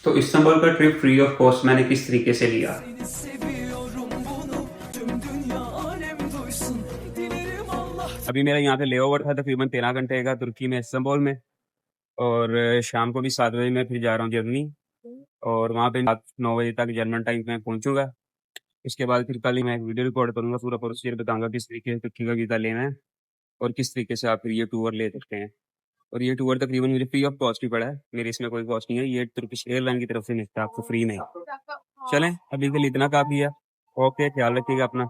तो इस्तांबुल का trip free of cost मैंने किस तरीके से लिया। अभी मेरा यहाँ पे लेओवर था तकरीबन 13 घंटे का तुर्की में इस्तांबुल में। और शाम को भी 7 बजे मैं फिर जा रहा हूँ जर्मनी। और वहाँ पे रात 9 बजे तक जर्मन टाइम में पहुँचूंगा। उसके बाद फिर कल ही मैं एक वीडियो रिकॉर्ड करूंगा, पूरा प्रोसीजर बताऊंगा किस तरीके से तुर्की का वीज़ा लेना है और किस तरीके से आप फिर ये टूर ले सकते हैं। और ये टूर तकरीबन मुझे फ्री ऑफ कॉस्ट ही पड़ा है, मेरे इसमें कोई कॉस्ट नहीं है, ये तुर्किश एयरलाइन की तरफ से मिलता है आपको फ्री में। चलें, अभी के लिए इतना काफ़ी है। ओके, ख्याल रखिएगा अपना।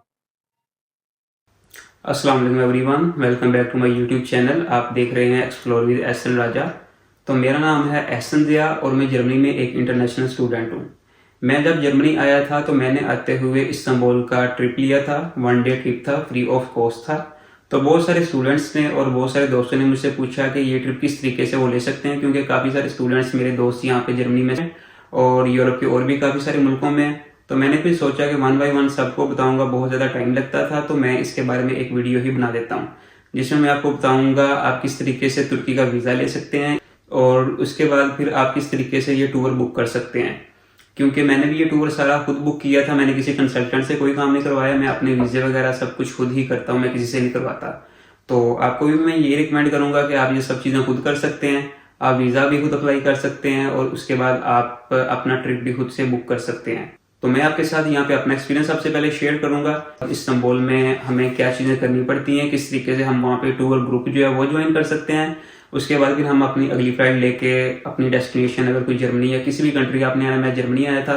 अस्सलाम वालेकुम everyone, welcome back to my YouTube channel. आप देख रहे हैं एक्सप्लोर विद एहसन राजा। तो मेरा नाम है एहसन ज़िया और मैं जर्मनी में एक इंटरनेशनल स्टूडेंट हूँ। मैं जब जर्मनी आया था तो मैंने आते हुए इस्तांबुल का ट्रिप लिया था। 1 डे ट्रिप था, फ्री ऑफ कॉस्ट था। तो बहुत सारे स्टूडेंट्स ने और बहुत सारे दोस्तों ने मुझसे पूछा कि ये ट्रिप किस तरीके से वो ले सकते हैं, क्योंकि काफ़ी सारे स्टूडेंट्स मेरे दोस्त यहाँ पे जर्मनी में हैं और यूरोप के और भी काफ़ी सारे मुल्कों में हैं। तो मैंने फिर सोचा कि 1 बाय 1 सबको बताऊंगा, बहुत ज़्यादा टाइम लगता था, तो मैं इसके बारे में एक वीडियो ही बना देता हूँ जिसमें मैं आपको बताऊंगा आप किस तरीके से तुर्की का वीज़ा ले सकते हैं और उसके बाद फिर आप किस तरीके से ये टूर बुक कर सकते हैं। क्योंकि मैंने भी ये टूर सारा खुद बुक किया था, मैंने किसी कंसल्टेंट से कोई काम नहीं करवाया, मैं अपने वीज़े वगैरह सब कुछ खुद ही करता हूँ, मैं किसी से नहीं करवाता। तो आपको भी मैं ये रिकमेंड करूंगा कि आप ये सब चीज़ें खुद कर सकते हैं। आप वीज़ा भी खुद अप्लाई कर सकते हैं और उसके बाद आप अपना ट्रिप भी खुद से बुक कर सकते हैं। तो मैं आपके साथ यहाँ पे अपना एक्सपीरियंस सबसे पहले शेयर करूंगा। इस्तांबुल में हमें क्या चीज़ें करनी पड़ती हैं, किस तरीके से हम वहाँ पे टूर ग्रुप जो है वो ज्वाइन कर सकते हैं। उसके बाद फिर हम अपनी अगली फ्लाइट लेके अपनी डेस्टिनेशन, अगर कोई जर्मनी या किसी भी कंट्री आपने आया, मैं जर्मनी आया था,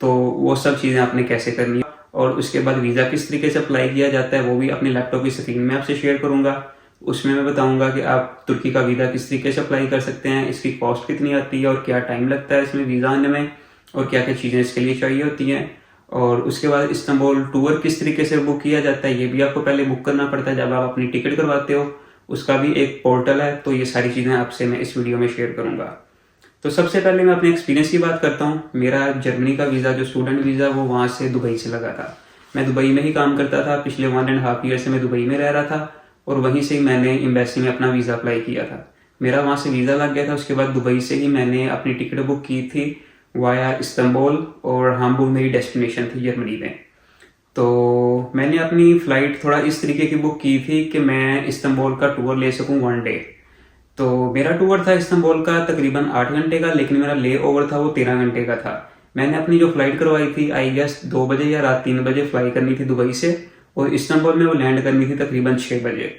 तो वो सब चीज़ें आपने कैसे करनी है और उसके बाद वीज़ा किस तरीके से अप्लाई किया जाता है वो भी अपने लैपटॉप की स्क्रीन में आपसे शेयर करूंगा। उसमें मैं बताऊंगा कि आप तुर्की का वीज़ा किस तरीके से अप्लाई कर सकते हैं, इसकी कॉस्ट कितनी आती है और क्या टाइम लगता है इसमें वीज़ा आने में और क्या क्या चीज़ें इसके लिए चाहिए होती हैं। और उसके बाद इस्तांबुल टूर किस तरीके से बुक किया जाता है ये भी आपको पहले बुक करना पड़ता है जब आप अपनी टिकट करवाते हो, उसका भी एक पोर्टल है। तो ये सारी चीज़ें आपसे मैं इस वीडियो में शेयर करूंगा। तो सबसे पहले मैं अपने एक्सपीरियंस की बात करता हूँ। मेरा जर्मनी का वीज़ा जो स्टूडेंट वीज़ा वो वहाँ से दुबई से लगा था। मैं दुबई में ही काम करता था, पिछले 1.5 ईयर से मैं दुबई में रह रहा था और वहीं से ही मैंने एम्बेसी में अपना वीज़ा अप्लाई किया था। मेरा वहाँ से वीज़ा लग गया था। उसके बाद दुबई से ही मैंने अपनी टिकट बुक की थी वाया इस्तांबुल और हाम्बुर्ग मेरी डेस्टिनेशन थी जर्मनी में। तो मैंने अपनी फ़्लाइट थोड़ा इस तरीके की बुक की थी कि मैं इस्तांबुल का टूर ले सकूं 1 डे। तो मेरा टूर था इस्तांबुल का तकरीबन 8 घंटे का, लेकिन मेरा ले ओवर था वो 13 घंटे का था। मैंने अपनी जो फ्लाइट करवाई थी आई गेस 2 बजे या रात 3 बजे फ्लाई करनी थी दुबई से और इस्तांबुल में वो लैंड करनी थी तकरीबन 6 बजे।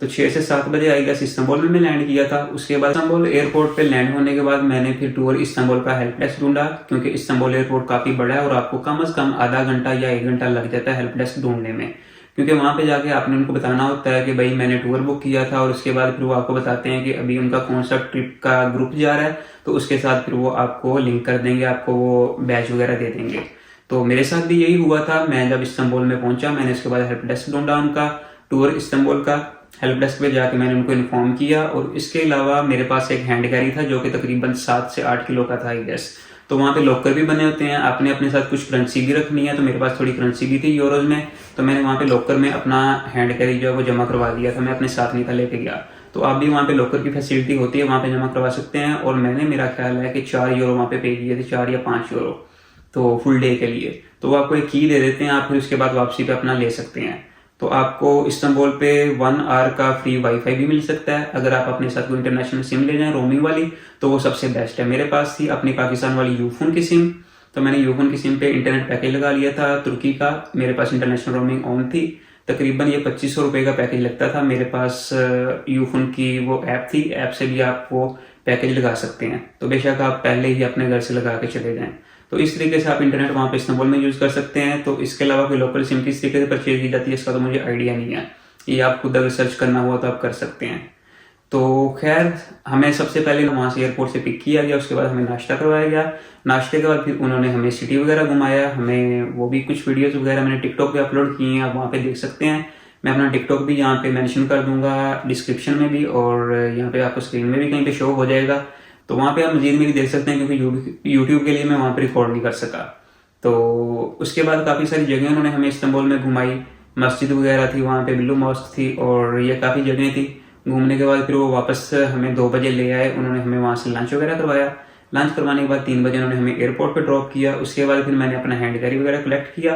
तो 6 से 7 बजे आई गेस इस्तांबुल में मैं लैंड किया था। उसके बाद इस्तांबुल एयरपोर्ट पे लैंड होने के बाद मैंने फिर टूर इस्तांबुल का हेल्प डेस्क ढूंढा, क्योंकि इस्तांबुल एयरपोर्ट काफ़ी बड़ा है और आपको कम से कम आधा घंटा या 1 घंटा लग जाता है हेल्प डेस्क ढूंढने में। क्योंकि वहाँ पे जाके आपने उनको बताना होता है कि भाई मैंने टूर बुक किया था और उसके बाद फिर वो आपको बताते हैं कि अभी उनका कौन सा ट्रिप का ग्रुप जा रहा है, तो उसके साथ फिर वो आपको लिंक कर देंगे, आपको वो बैच वगैरह दे देंगे। तो मेरे साथ भी यही हुआ था। मैं जब इस्तांबुल में पहुंचा मैंने उसके बाद हेल्प डेस्क ढूंढा उनका, टूर इस्तांबुल का। हेल्प डेस्क पे जाके मैंने उनको इन्फॉर्म किया और इसके अलावा मेरे पास एक हैंड कैरी था जो कि तकरीबन 7 से 8 किलो का था आई गेस। तो वहाँ पे लॉकर भी बने होते हैं, आपने अपने साथ कुछ करेंसी भी रखनी है, तो मेरे पास थोड़ी करेंसी भी थी यूरोज में, तो मैंने वहाँ पे लॉकर में अपना हैंड कैरी जो है वो जमा करवा दिया था। मैं अपने साथ नहीं था, लेके गया। तो आप भी वहाँ पे लॉकर की फैसिलिटी होती है, वहाँ पे जमा करवा सकते हैं। और मैंने, मेरा ख्याल है कि 4 यूरो वहाँ पे पे किए थे, 4 या 5 यूरो, तो फुल डे के लिए। तो वो आपको एक की दे देते हैं, आप फिर उसके बाद वापसी पे अपना ले सकते हैं। तो आपको इस्तांबुल पे 1 आवर का फ्री वाईफाई भी मिल सकता है अगर आप अपने साथ कोई इंटरनेशनल सिम ले जाएं रोमिंग वाली, तो वो सबसे बेस्ट है। मेरे पास थी अपनी पाकिस्तान वाली यूफोन की सिम, तो मैंने यूफोन की सिम पे इंटरनेट पैकेज लगा लिया था तुर्की का। मेरे पास इंटरनेशनल रोमिंग ऑन थी, तकरीबन ये 2500 रुपये का पैकेज लगता था। मेरे पास यूफोन की वो ऐप थी, ऐप से भी आप वो पैकेज लगा सकते हैं। तो बेशक आप पहले ही अपने घर से लगा के चले जाएं। तो इस तरीके से आप इंटरनेट वहाँ पे इस्तांबुल में यूज़ कर सकते हैं। तो इसके अलावा कोई लोकल सिम किस तरीके से परचेज की जाती है इसका तो मुझे आइडिया नहीं है, ये आप खुद अगर सर्च करना हुआ तो आप कर सकते हैं। तो खैर, हमें सबसे पहले वहाँ से एयरपोर्ट से पिक किया गया, उसके बाद हमें नाश्ता करवाया गया। नाश्ते के बाद फिर उन्होंने हमें सिटी वगैरह घुमाया, हमें वो भी कुछ वीडियोस वगैरह मैंने टिकटॉक पे अपलोड किए हैं, आप वहाँ पे देख सकते हैं। मैं अपना टिकटॉक भी यहाँ पे मेंशन कर दूंगा डिस्क्रिप्शन में भी, और यहाँ पे आपको स्क्रीन में भी कहीं पे शो हो जाएगा। तो वहाँ पे आप मजीद में भी देख सकते हैं, क्योंकि यूट्यूब के लिए मैं वहाँ पे रिकॉर्ड नहीं कर सका। तो उसके बाद काफ़ी सारी जगह उन्होंने हमें इस्तांबुल में घुमाई, मस्जिद वगैरह थी वहाँ पे, बिल्लू मॉस्क थी और ये काफ़ी जगह थी। घूमने के बाद फिर वो वापस हमें 2 बजे ले आए, उन्होंने हमें वहाँ से लंच वगैरह करवाया। लंच करवाने के बाद 3 बजे उन्होंने हमें एयरपोर्ट पे ड्रॉप किया। उसके बाद फिर मैंने अपना हैंड कैरी वगैरह कलेक्ट किया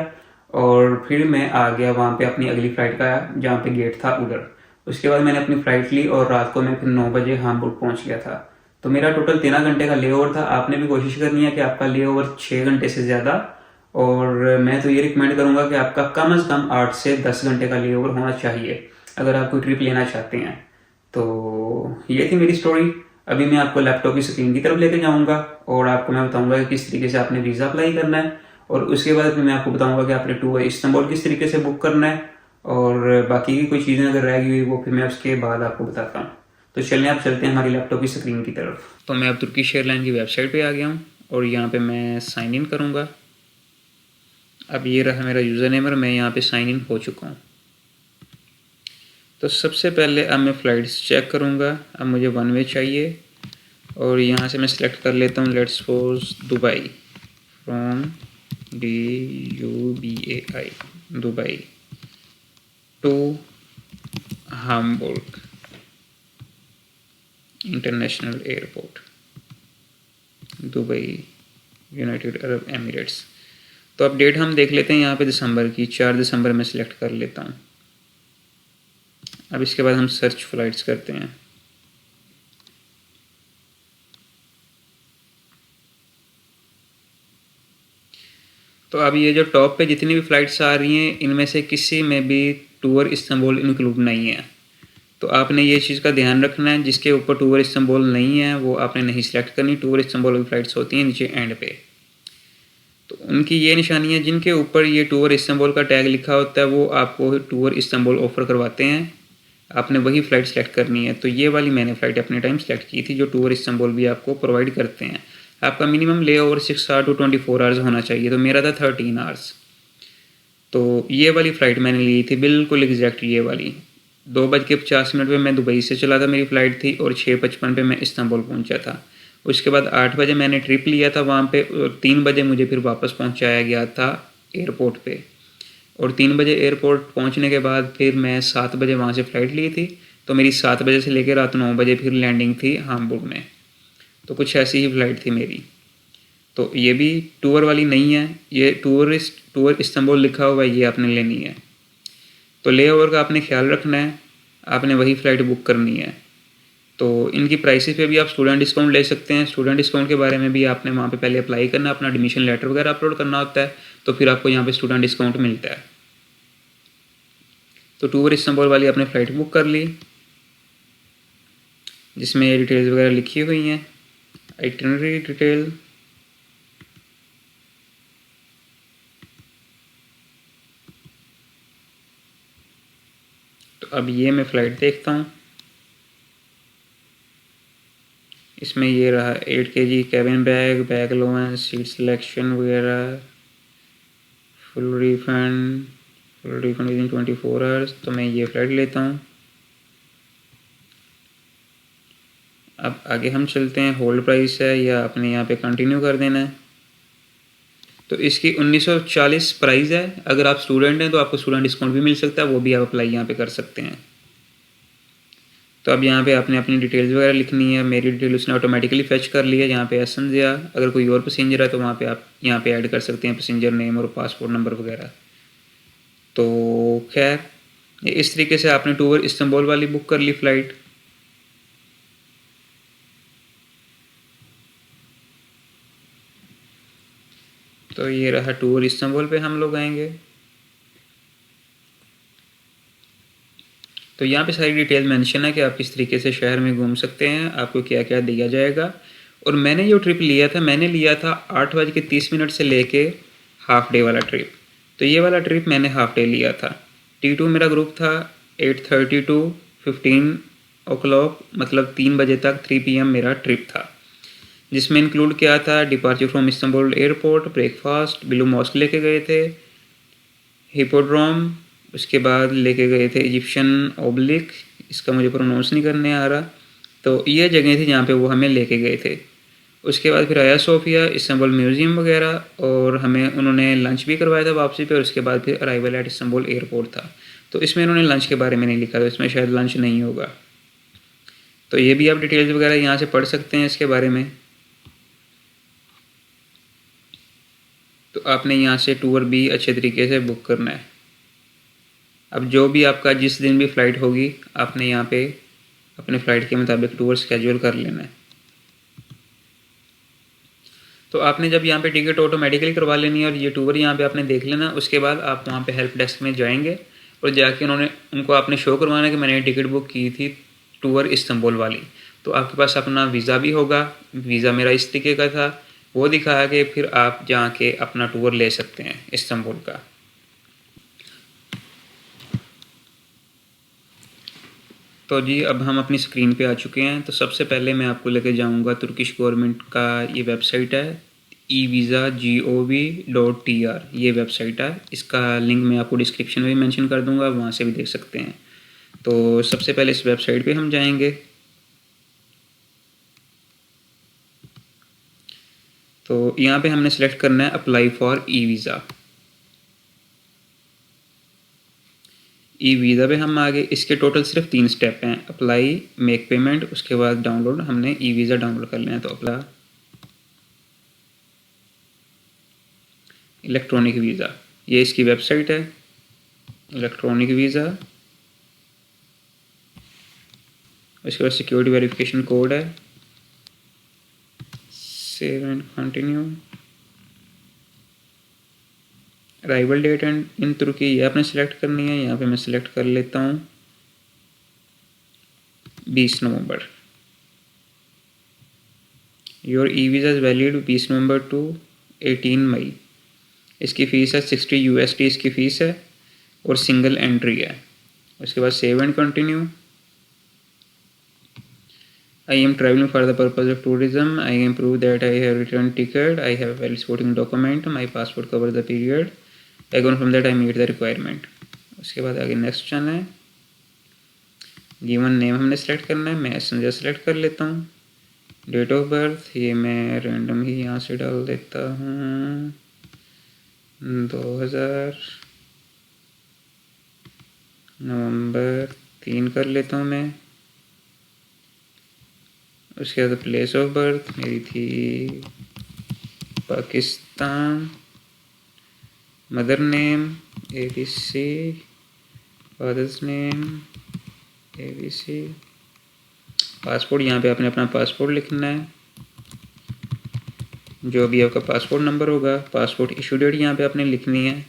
और फिर मैं आ गया वहाँ पे अपनी अगली फ़्लाइट का जहाँ पे गेट था उधर। उसके बाद मैंने अपनी फ़्लाइट ली और रात को मैं फिर 9 बजे हामबुर्ग पहुँच गया था। तो मेरा टोटल 13 घंटे का ले ओवर था। आपने भी कोशिश करनी है कि आपका ले ओवर 6 घंटे से ज़्यादा, और मैं तो ये रिकमेंड करूँगा कि आपका कम से कम 8 से 10 घंटे का ले ओवर होना चाहिए अगर आप कोई ट्रिप लेना चाहते हैं। तो ये थी मेरी स्टोरी। अभी मैं आपको लैपटॉप की स्क्रीन की तरफ लेके जाऊँगा और आपको मैं बताऊँगा कि किस तरीके से आपने वीज़ा अप्लाई करना है, और उसके बाद फिर मैं आपको बताऊँगा कि आपने टूर इस्तांबुल किस तरीके से बुक करना है, और बाकी की कोई चीज़ें अगर रह गई हुई वो फिर मैं उसके बाद आपको बताता हूँ। तो चलिए आप चलते हैं हमारी लैपटॉप की स्क्रीन की तरफ। तो मैं अब तुर्किश एयरलाइन की वेबसाइट पे आ गया हूँ और यहाँ पे मैं साइन इन करूँगा। अब ये रहा मेरा यूज़र नेम और मैं यहाँ पे साइन इन हो चुका हूँ। तो सबसे पहले अब मैं फ़्लाइट्स चेक करूँगा। अब मुझे वन वे चाहिए और यहाँ से मैं सिलेक्ट कर लेता हूँ let's suppose Dubai, from DUBAI Dubai to Hamburg international airport, Dubai, United Arab Emirates. तो अब डेट हम देख लेते हैं यहाँ पे दिसंबर की, 4 दिसंबर में सिलेक्ट कर लेता हूँ। अब इसके बाद हम सर्च फ्लाइट्स करते हैं। तो अब ये जो टॉप पे जितनी भी फ़्लाइट्स आ रही हैं इनमें से किसी में भी टूर इस्तांबुल इंक्लूड नहीं है। तो आपने ये चीज़ का ध्यान रखना है, जिसके ऊपर टूर इस्तांबुल नहीं है वो आपने नहीं सिलेक्ट करनी। टूर इस्तांबुल की फ़्लाइट्स होती हैं नीचे एंड पे, तो उनकी ये निशानी है जिनके ऊपर ये टूर इस्तांबुल का टैग लिखा होता है वो आपको टूर इस्तांबुल ऑफ़र करवाते हैं। आपने वही फ़्लाइट सेलेक्ट करनी है। तो ये वाली मैंने फ़्लाइट अपने टाइम सेलेक्ट की थी जो टूर इस्तांबुल भी आपको प्रोवाइड करते हैं। आपका मिनिमम ले ओवर 6 आवर टू 24 आवर्स होना चाहिए, तो मेरा था 13 आवर्स। तो ये वाली फ़्लाइट मैंने ली थी बिल्कुल एग्जैक्ट ये वाली। 2:50 पे मैं दुबई से चला था, मेरी फ़्लाइट थी, और 6:55 पे मैं इस्तांबुल पहुंचा था। उसके बाद 8 बजे मैंने ट्रिप लिया था वहाँ पे, और 3 बजे मुझे फिर वापस पहुँचाया गया था एयरपोर्ट पे। और 3 बजे एयरपोर्ट पहुँचने के बाद फिर मैं 7 बजे वहाँ से फ़्लाइट ली थी। तो मेरी 7 बजे से लेकर रात 9 बजे फिर लैंडिंग थी हामबुर्ग में। तो कुछ ऐसी ही फ़्लाइट थी मेरी। तो ये भी टूर वाली नहीं है, ये टूर इस्तांबुल लिखा हुआ है, ये आपने लेनी है। तो ले ओवर का आपने ख्याल रखना है, आपने वही फ़्लाइट बुक करनी है। तो इनकी प्राइसेस पे भी आप स्टूडेंट डिस्काउंट ले सकते हैं। स्टूडेंट डिस्काउंट के बारे में भी आपने वहाँ पे पहले अप्लाई करना, अपना एडमिशन लेटर वगैरह अपलोड करना होता है, तो फिर आपको यहाँ पे स्टूडेंट डिस्काउंट मिलता है। तो टूर इस्तांबुल वाली आपने फ़्लाइट बुक कर ली जिसमें ये डिटेल्स वगैरह लिखी हुई हैं, आइटिनरी डिटेल। तो अब ये मैं फ़्लाइट देखता हूँ। इसमें ये रहा 8 kg cabin bag allowance, seat selection वगैरह, full refund within 24 hours. तो मैं ये फ़्लाइट लेता हूँ। अब आगे हम चलते हैं, होल्ड प्राइस है या अपने यहाँ पे कंटिन्यू कर देना है। तो इसकी 1940 प्राइस है। अगर आप स्टूडेंट हैं तो आपको स्टूडेंट डिस्काउंट भी मिल सकता है, वो भी आप अप्लाई यहाँ पे कर सकते हैं। तो अब यहाँ पे आपने अपनी डिटेल्स वगैरह लिखनी है। मेरी डिटेल उसने ऑटोमेटिकली फेच कर ली है। यहाँ पे एसन दिया, अगर कोई और पैसेंजर है तो वहाँ पे आप यहाँ पे ऐड कर सकते हैं पैसेंजर नेम और पासपोर्ट नंबर वगैरह। तो खैर इस तरीके से आपने टूर इस्तांबुल वाली बुक कर ली फ़्लाइट। तो ये रहा टूर इस्तांबुल पे हम लोग आएंगे। तो यहाँ पे सारी डिटेल मेंशन है कि आप किस तरीके से शहर में घूम सकते हैं, आपको क्या क्या दिया जाएगा। और मैंने जो ट्रिप लिया था, मैंने लिया था 8:30 से लेके हाफ डे वाला ट्रिप। तो ये वाला ट्रिप मैंने हाफ डे लिया था। T2 मेरा ग्रुप था 8:30 टू 15 o'clock, मतलब 3 बजे तक 3 PM मेरा ट्रिप था, जिसमें इंक्लूड किया था departure from Istanbul airport, breakfast, blue mosque लेके गए थे, हिपोड्रोम, उसके बाद लेके गए थे इजिप्शियन ओब्लिक, इसका मुझे प्रोनाउंस नहीं करने आ रहा। तो ये जगह थी जहाँ पे वो हमें लेके गए थे। उसके बाद फिर आया सोफिया, इस्तांबुल म्यूज़ियम वगैरह, और हमें उन्होंने लंच भी करवाया था वापसी पे। और उसके बाद फिर अराइवल एट इस्तांबुल एयरपोर्ट था। तो इसमें उन्होंने लंच के बारे में नहीं लिखा, तो इसमें शायद लंच नहीं होगा। तो ये भी आप डिटेल्स वगैरह यहाँ से पढ़ सकते हैं इसके बारे में। तो आपने यहाँ से टूर भी अच्छे तरीके से बुक करना है। अब जो भी आपका जिस दिन भी फ़्लाइट होगी आपने यहाँ पे अपने फ़्लाइट के मुताबिक टूर स्केड्यूल कर लेना है। तो आपने जब यहाँ पे टिकट ऑटोमेटिकली करवा लेनी है और ये टूर यहाँ पे आपने देख लेना, उसके बाद आप वहाँ पे हेल्प डेस्क में जाएंगे और जाके उनको आपने शो करवाना है कि मैंने टिकट बुक की थी टूर इस्तांबुल वाली। तो आपके पास अपना वीज़ा भी होगा, वीज़ा मेरा इस तरीके का था, वो दिखा के फिर आप जाके अपना टूर ले सकते हैं इस्तांबुल का। तो जी अब हम अपनी स्क्रीन पे आ चुके हैं। तो सबसे पहले मैं आपको लेके जाऊंगा तुर्किश गवर्नमेंट का ये वेबसाइट है evisa.gov.tr, ये वेबसाइट है। इसका लिंक मैं आपको डिस्क्रिप्शन में भी मेंशन कर दूंगा, वहाँ से भी देख सकते हैं। तो सबसे पहले इस वेबसाइट पे हम जाएंगे। तो यहाँ पे हमने सेलेक्ट करना है apply for e visa. E visa पे हम आगे, इसके टोटल सिर्फ 3 स्टेप हैं, अप्लाई, मेक पेमेंट, उसके बाद डाउनलोड। हमने ई वीज़ा डाउनलोड कर लेना है। तो अप्लाई इलेक्ट्रॉनिक वीज़ा, ये इसकी वेबसाइट है, इलेक्ट्रॉनिक वीज़ा। उसके बाद सिक्योरिटी वेरिफिकेशन कोड है, save and continue. Arrival date and in तुर्की ये आपने सेलेक्ट करनी है। यहाँ पे मैं सेलेक्ट कर लेता हूँ 20 नवंबर। Your e visa is valid 20 November to 18 May. इसकी फ़ीस है 60 USD, इसकी फ़ीस है और सिंगल एंट्री है। उसके बाद save and continue. I am traveling for the purpose of tourism. I can prove that I have returned ticket. I have a valid supporting document. My passport covers the period. I confirm that I meet the requirement. उसके बाद आगे next जाना है। Given name हमने select करना है, मैं Sanjay select कर लेता हूँ। डेट ऑफ बर्थ ये मैं रैंडम ही यहाँ से डाल देता हूँ 2000 नवंबर 3 कर लेता हूँ मैं। उसके बाद प्लेस ऑफ बर्थ मेरी थी Pakistan. Mother name ABC, father's name ABC। Passport यहाँ पे आपने अपना पासपोर्ट लिखना है, जो भी आपका पासपोर्ट नंबर होगा। पासपोर्ट इशू डेट यहाँ पे आपने लिखनी है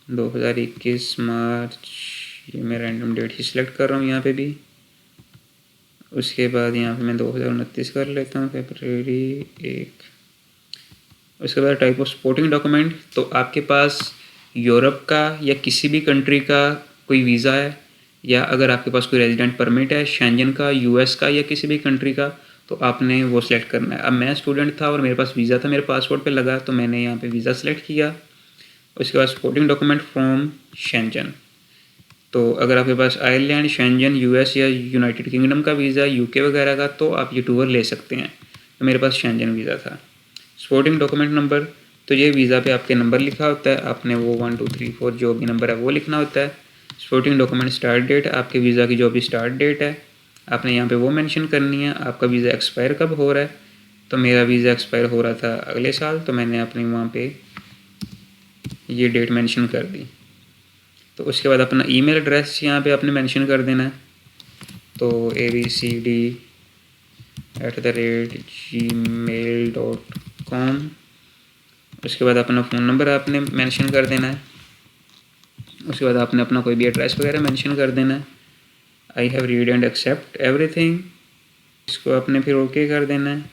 2021 मार्च। ये मैं रैंडम डेट ही सिलेक्ट कर रहा हूँ यहाँ पे भी। उसके बाद यहाँ पे मैं 2029 कर लेता हूँ, फरवरी 1। उसके बाद टाइप ऑफ सपोर्टिंग डॉक्यूमेंट, तो आपके पास यूरोप का या किसी भी कंट्री का कोई वीज़ा है, या अगर आपके पास कोई रेजिडेंट परमिट है शेंजन का, US का या किसी भी कंट्री का, तो आपने वो सिलेक्ट करना है। अब मैं स्टूडेंट था और मेरे पास वीज़ा था, मेरे पासपोर्ट पे लगा, तो मैंने यहाँ पे वीज़ा सेलेक्ट किया। उसके बाद सपोर्टिंग डॉक्यूमेंट फ्रॉम शेंजन, तो अगर आपके पास आयरलैंड, शेंजन, US या यूनाइटेड किंगडम का वीज़ा, UK वगैरह का, तो आप ये टूर ले सकते हैं। तो मेरे पास शेंजन वीज़ा था। सपोर्टिंग डॉक्यूमेंट नंबर, तो ये वीज़ा पे आपके नंबर लिखा होता है, आपने वो 1 2 3 4 जो भी नंबर है वो लिखना होता है। सपोर्टिंग डॉक्यूमेंट स्टार्ट डेट, आपके वीज़ा की जो भी स्टार्ट डेट है आपने यहाँ पे वो मेंशन करनी है। आपका वीज़ा एक्सपायर कब हो रहा है, तो मेरा वीज़ा एक्सपायर हो रहा था अगले साल, तो मैंने अपनी वहाँ पे ये डेट मेंशन कर दी। तो उसके बाद अपना ईमेल एड्रेस यहाँ पे आपने मेंशन कर देना है, तो abcd@gmail.com। उसके बाद अपना फ़ोन नंबर आपने मेंशन कर देना है। उसके बाद आपने अपना कोई भी एड्रेस वगैरह मेंशन कर देना है। I have read and accept everything, इसको आपने फिर ओके कर देना है।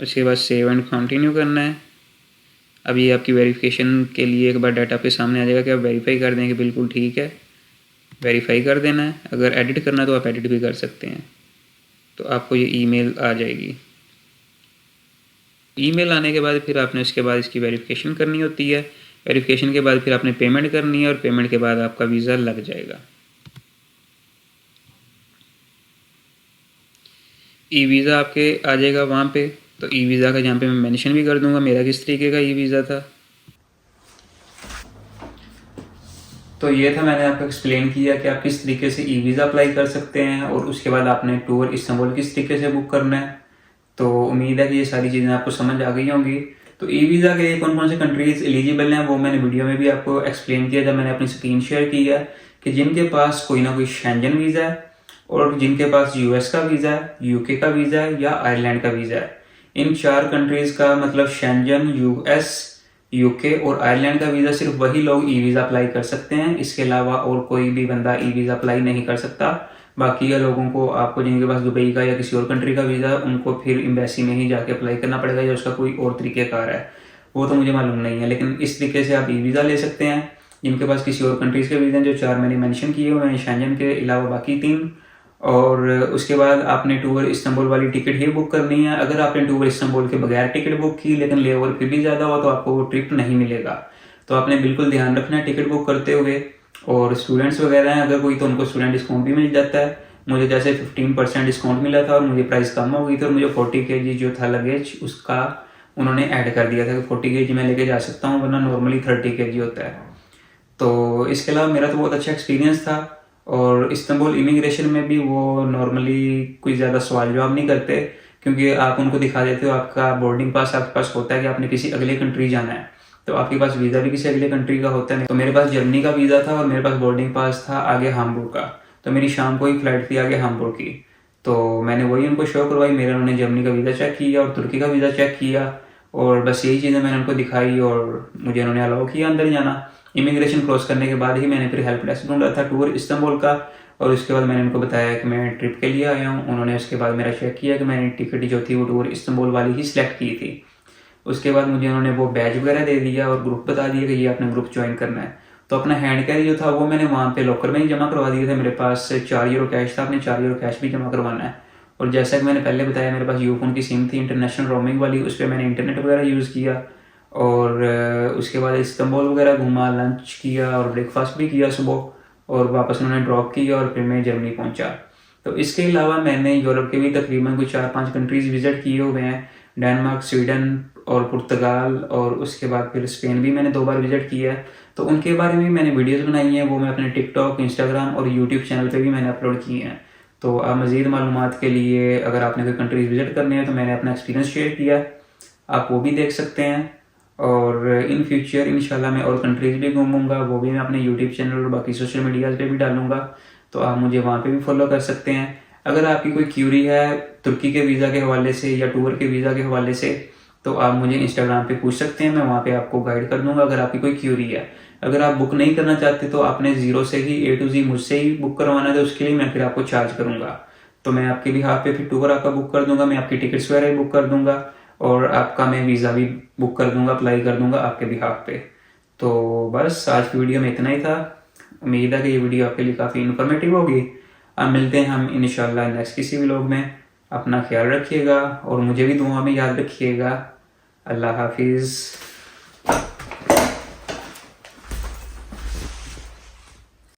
उसके बाद सेव एंड कंटिन्यू करना है। अब ये आपकी वेरिफिकेशन के लिए एक बार डाटा आपके सामने आ जाएगा कि आप वेरीफाई कर दें कि बिल्कुल ठीक है, वेरीफाई कर देना है। अगर एडिट करना है तो आप एडिट भी कर सकते हैं। तो आपको ये ईमेल आ जाएगी। ईमेल आने के बाद फिर आपने उसके बाद इसकी वेरिफिकेशन करनी होती है। वेरिफिकेशन के बाद फिर आपने पेमेंट करनी है और पेमेंट के बाद आपका वीज़ा लग जाएगा। ई वीज़ा आपके आ जाएगा वहाँ पे। तो ई वीज़ा का यहाँ पे मैं मेंशन भी कर दूंगा मेरा किस तरीके का ई वीज़ा था। तो ये था, मैंने आपको एक्सप्लेन किया कि आप किस तरीके से ई वीज़ा अप्लाई कर सकते हैं और उसके बाद आपने टूर इस्तांबुल किस तरीके से बुक करना है। तो उम्मीद है कि ये सारी चीज़ें आपको समझ आ गई होंगी। तो ई वीज़ा के लिए कौन कौन से कंट्रीज एलिजिबल हैं वो मैंने वीडियो में भी आपको एक्सप्लेन किया जब मैंने अपनी स्क्रीन शेयर की है कि जिनके पास कोई ना कोई शेंजन वीज़ा है और जिनके पास यूएस का वीज़ा है, यूके का वीज़ा है या आयरलैंड का वीज़ा है। इन 4 कंट्रीज का मतलब शेंजन, यूएस, यूके और आयरलैंड का वीज़ा सिर्फ वही लोग ई वीज़ा अप्लाई कर सकते हैं। इसके अलावा और कोई भी बंदा ई वीज़ा अप्लाई नहीं कर सकता। बाकी के लोगों को, आपको जिनके पास दुबई का या किसी और कंट्री का वीज़ा है, उनको फिर एम्बेसी में ही जाके अप्लाई करना पड़ेगा या उसका कोई और तरीक़ेकार है, वो तो मुझे मालूम नहीं है। लेकिन इस तरीके से आप ई वीज़ा ले सकते हैं। जिनके पास किसी और कंट्रीज़ के वीज़ा हैं, जो 4 मैंने मेंशन किए हुए हैं शेंजन के अलावा बाकी 3। और उसके बाद आपने टूर इस्तांबुल वाली टिकट ही बुक करनी है। अगर आपने टूर इस्तांबुल के बगैर टिकट बुक की लेकिन लेओवर फिर भी ज़्यादा हुआ तो आपको वो ट्रिप नहीं मिलेगा। तो आपने बिल्कुल ध्यान रखना है टिकट बुक करते हुए। और स्टूडेंट्स वगैरह हैं अगर कोई, तो उनको स्टूडेंट डिस्काउंट भी मिल जाता है। मुझे जैसे 15% डिस्काउंट मिला था और मुझे प्राइस कम हो गई थी और मुझे 40 kg जो था लगेज उसका उन्होंने ऐड कर दिया था कि 40 kg मैं लेके जा सकता हूँ, वरना नॉर्मली 30 kg होता है। तो इसके अलावा मेरा तो बहुत अच्छा एक्सपीरियंस था। और इस्तांबुल इमिग्रेशन में भी वो नॉर्मली कोई ज़्यादा सवाल जवाब नहीं करते, क्योंकि आप उनको दिखा देते हो आपका बोर्डिंग पास आपके पास होता है कि आपने किसी अगले कंट्री जाना है, तो आपके पास वीज़ा भी किसी अगले कंट्री का होता है। तो मेरे पास जर्मनी का वीज़ा था और मेरे पास बोर्डिंग पास था आगे हामबुर्ग का। तो मेरी शाम को ही फ्लाइट थी आगे हामबुर्ग की, तो मैंने वही उनको शो करवाई। मेरा उन्होंने जर्मनी का वीज़ा चेक किया और तुर्की का वीज़ा चेक किया और बस यही चीज़ें मैंने उनको दिखाई और मुझे उन्होंने अलाउ किया अंदर जाना। इमिग्रेशन क्रॉस करने के बाद ही मैंने फिर हेल्प डेस्क ढूंढा था टूर इस्तांबुल का, और उसके बाद मैंने उनको बताया कि मैं ट्रिप के लिए आया हूँ। उन्होंने उसके बाद मेरा चेक किया कि मैंने टिकट जो थी वो टूर इस्तांबुल वाली ही सिलेक्ट की थी। उसके बाद मुझे उन्होंने वो बैज वगैरह दे दिया और ग्रुप बता दिया कि ये आपने ग्रुप ज्वाइन करना है। तो अपना हैंड कैरी जो था वो मैंने वहाँ पे लॉकर में ही जमा करवा दिया था। मेरे पास 4 यूरो कैश था, अपने 4 यूरो कैश भी जमा करवाना है। और जैसा कि मैंने पहले बताया मेरे पास यूफोन की सिम थी इंटरनेशनल रोमिंग वाली, उस पर मैंने इंटरनेट वगैरह यूज़ किया। और उसके बाद इस्तांबुल वगैरह घूमा, लंच किया और ब्रेकफास्ट भी किया सुबह, और वापस उन्होंने ड्रॉप किया और फिर मैं जर्मनी पहुंचा। तो इसके अलावा मैंने यूरोप के भी तकरीबन कुछ 4-5 कंट्रीज़ विज़िट किए हुए हैं, डेनमार्क, स्वीडन और पुर्तगाल, और उसके बाद फिर स्पेन भी मैंने 2 बार विज़िट किया है। तो उनके बारे में मैंने वीडियोज़ बनाई हैं, वो मैं अपने टिकटॉक, इंस्टाग्राम और यूट्यूब चैनल पर भी मैंने अपलोड किए हैं। तो आप मज़ीद मालूमात के लिए अगर आपने कोई कंट्रीज़ विज़िट करनी है तो मैंने अपना एक्सपीरियंस शेयर किया, आप वो भी देख सकते हैं। और इन फ्यूचर इंशाल्लाह मैं और कंट्रीज़ भी घूमूंगा, वो भी मैं अपने यूट्यूब चैनल और बाकी सोशल मीडियाज़ पे भी डालूंगा, तो आप मुझे वहाँ पे भी फॉलो कर सकते हैं। अगर आपकी कोई क्यूरी है तुर्की के वीज़ा के हवाले से या टूर के वीज़ा के हवाले से, तो आप मुझे इंस्टाग्राम पे पूछ सकते हैं, मैं वहाँ पे आपको गाइड कर दूंगा अगर आपकी कोई क्यूरी है। अगर आप बुक नहीं करना चाहते तो आपने ज़ीरो से ही A to Z मुझसे ही बुक करवाना है, तो उसके लिए मैं फिर आपको चार्ज करूँगा। तो मैं आपके बिहाफ पे फिर टूर आपका बुक कर दूंगा, मैं आपकी टिकट्स वगैरह भी बुक कर दूंगा और आपका मैं वीज़ा भी बुक कर दूंगा, अप्लाई कर दूंगा आपके बिहाफ पे। तो बस आज की वीडियो में इतना ही था। उम्मीद है कि ये वीडियो आपके लिए काफ़ी इन्फॉर्मेटिव होगी। अब मिलते हैं हम इंशाल्लाह नेक्स्ट किसी व्लॉग में। अपना ख्याल रखिएगा और मुझे भी दुआ में याद रखिएगा। अल्लाह हाफिज़।